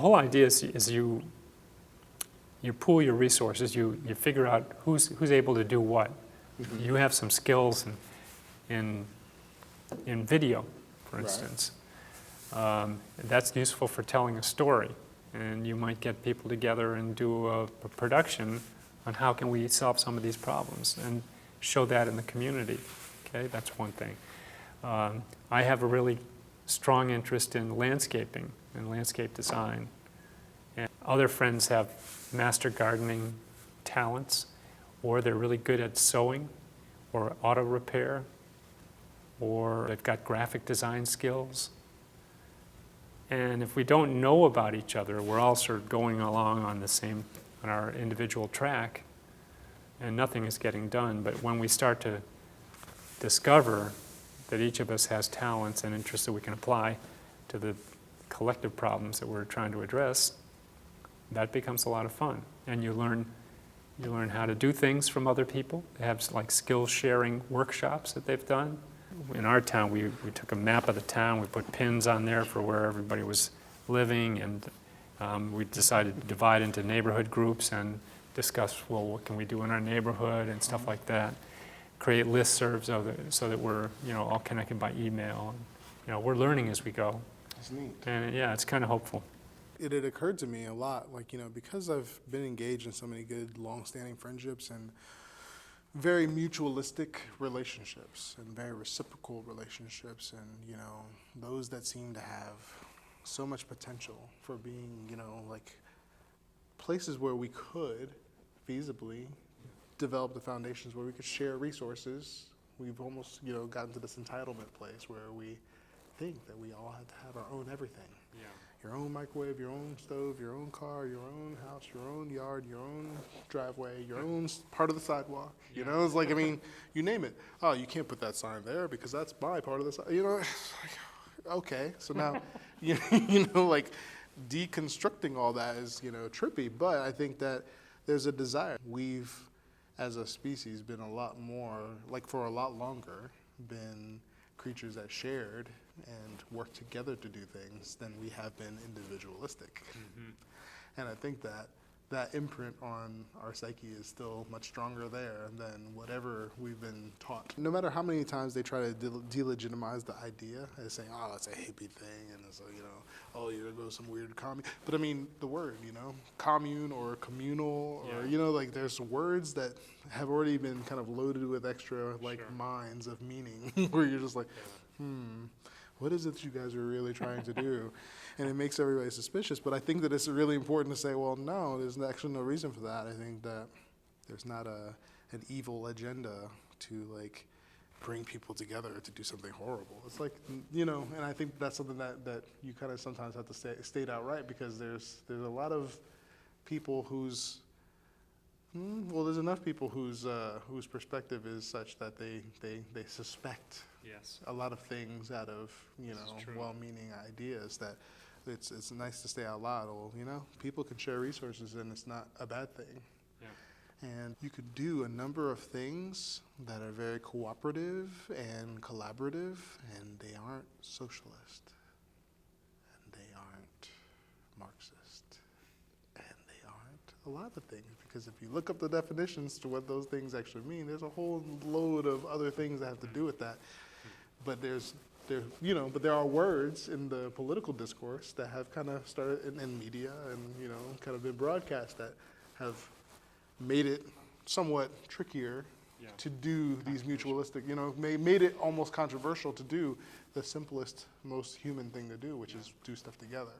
whole idea is you pool your resources, you figure out who's able to do what. Mm-hmm. You have some skills in video, for instance. Right. That's useful for telling a story. And you might get people together and do a production on how can we solve some of these problems and show that in the community. Okay, that's one thing. I have a really strong interest in landscaping and landscape design. And other friends have master gardening talents, or they're really good at sewing or auto repair, or they've got graphic design skills. And if we don't know about each other, we're all sort of going along on our individual track, and nothing is getting done. But when we start to discover that each of us has talents and interests that we can apply to the collective problems that we're trying to address, that becomes a lot of fun. And you learn how to do things from other people. They have like skill sharing workshops that they've done. In our town, we took a map of the town, we put pins on there for where everybody was living, and we decided to divide into neighborhood groups and discuss, well, what can we do in our neighborhood and stuff like that. Create listservs so that we're all connected by email. We're learning as we go. That's neat. And yeah, it's kind of hopeful. It had occurred to me a lot, because I've been engaged in so many good, long-standing friendships and very mutualistic relationships and very reciprocal relationships, and those that seem to have so much potential for being like places where we could feasibly develop the foundations where we could share resources. We've almost gotten to this entitlement place where we think that we all have to have our own everything. Yeah. Your own microwave, your own stove, your own car, your own house, your own yard, your own driveway, your own part of the sidewalk. It's like, you name it. Oh, you can't put that sign there because that's my part of the sidewalk. Okay, so now, like deconstructing all that is, trippy, but I think that there's a desire. We've, as a species, been a lot more, like for a lot longer, been creatures that shared and work together to do things than we have been individualistic. Mm-hmm. And I think that imprint on our psyche is still much stronger there than whatever we've been taught. No matter how many times they try to delegitimize the idea as saying, oh, it's a hippie thing, and it's oh, you're gonna go some weird commune. But the word, commune or communal, or, like there's words that have already been kind of loaded with extra minds of meaning where you're just like, what is it that you guys are really trying to do? And it makes everybody suspicious. But I think that it's really important to say, well, no, there's actually no reason for that. I think that there's not an evil agenda to bring people together to do something horrible. It's like, and I think that's something that you kind of sometimes have to state outright, because there's a lot of people whose there's enough people whose perspective is such that they suspect a lot of things out of well-meaning ideas, that it's nice to say out loud, well, people can share resources and it's not a bad thing. Yeah. And you could do a number of things that are very cooperative and collaborative, and they aren't socialist, and they aren't Marxist, and they aren't a lot of things. Because if you look up the definitions to what those things actually mean, there's a whole load of other things that have to do with that. But but there are words in the political discourse that have kind of started in media and kind of been broadcast that have made it somewhat trickier to do these mutualistic, made it almost controversial to do the simplest, most human thing to do, which is do stuff together.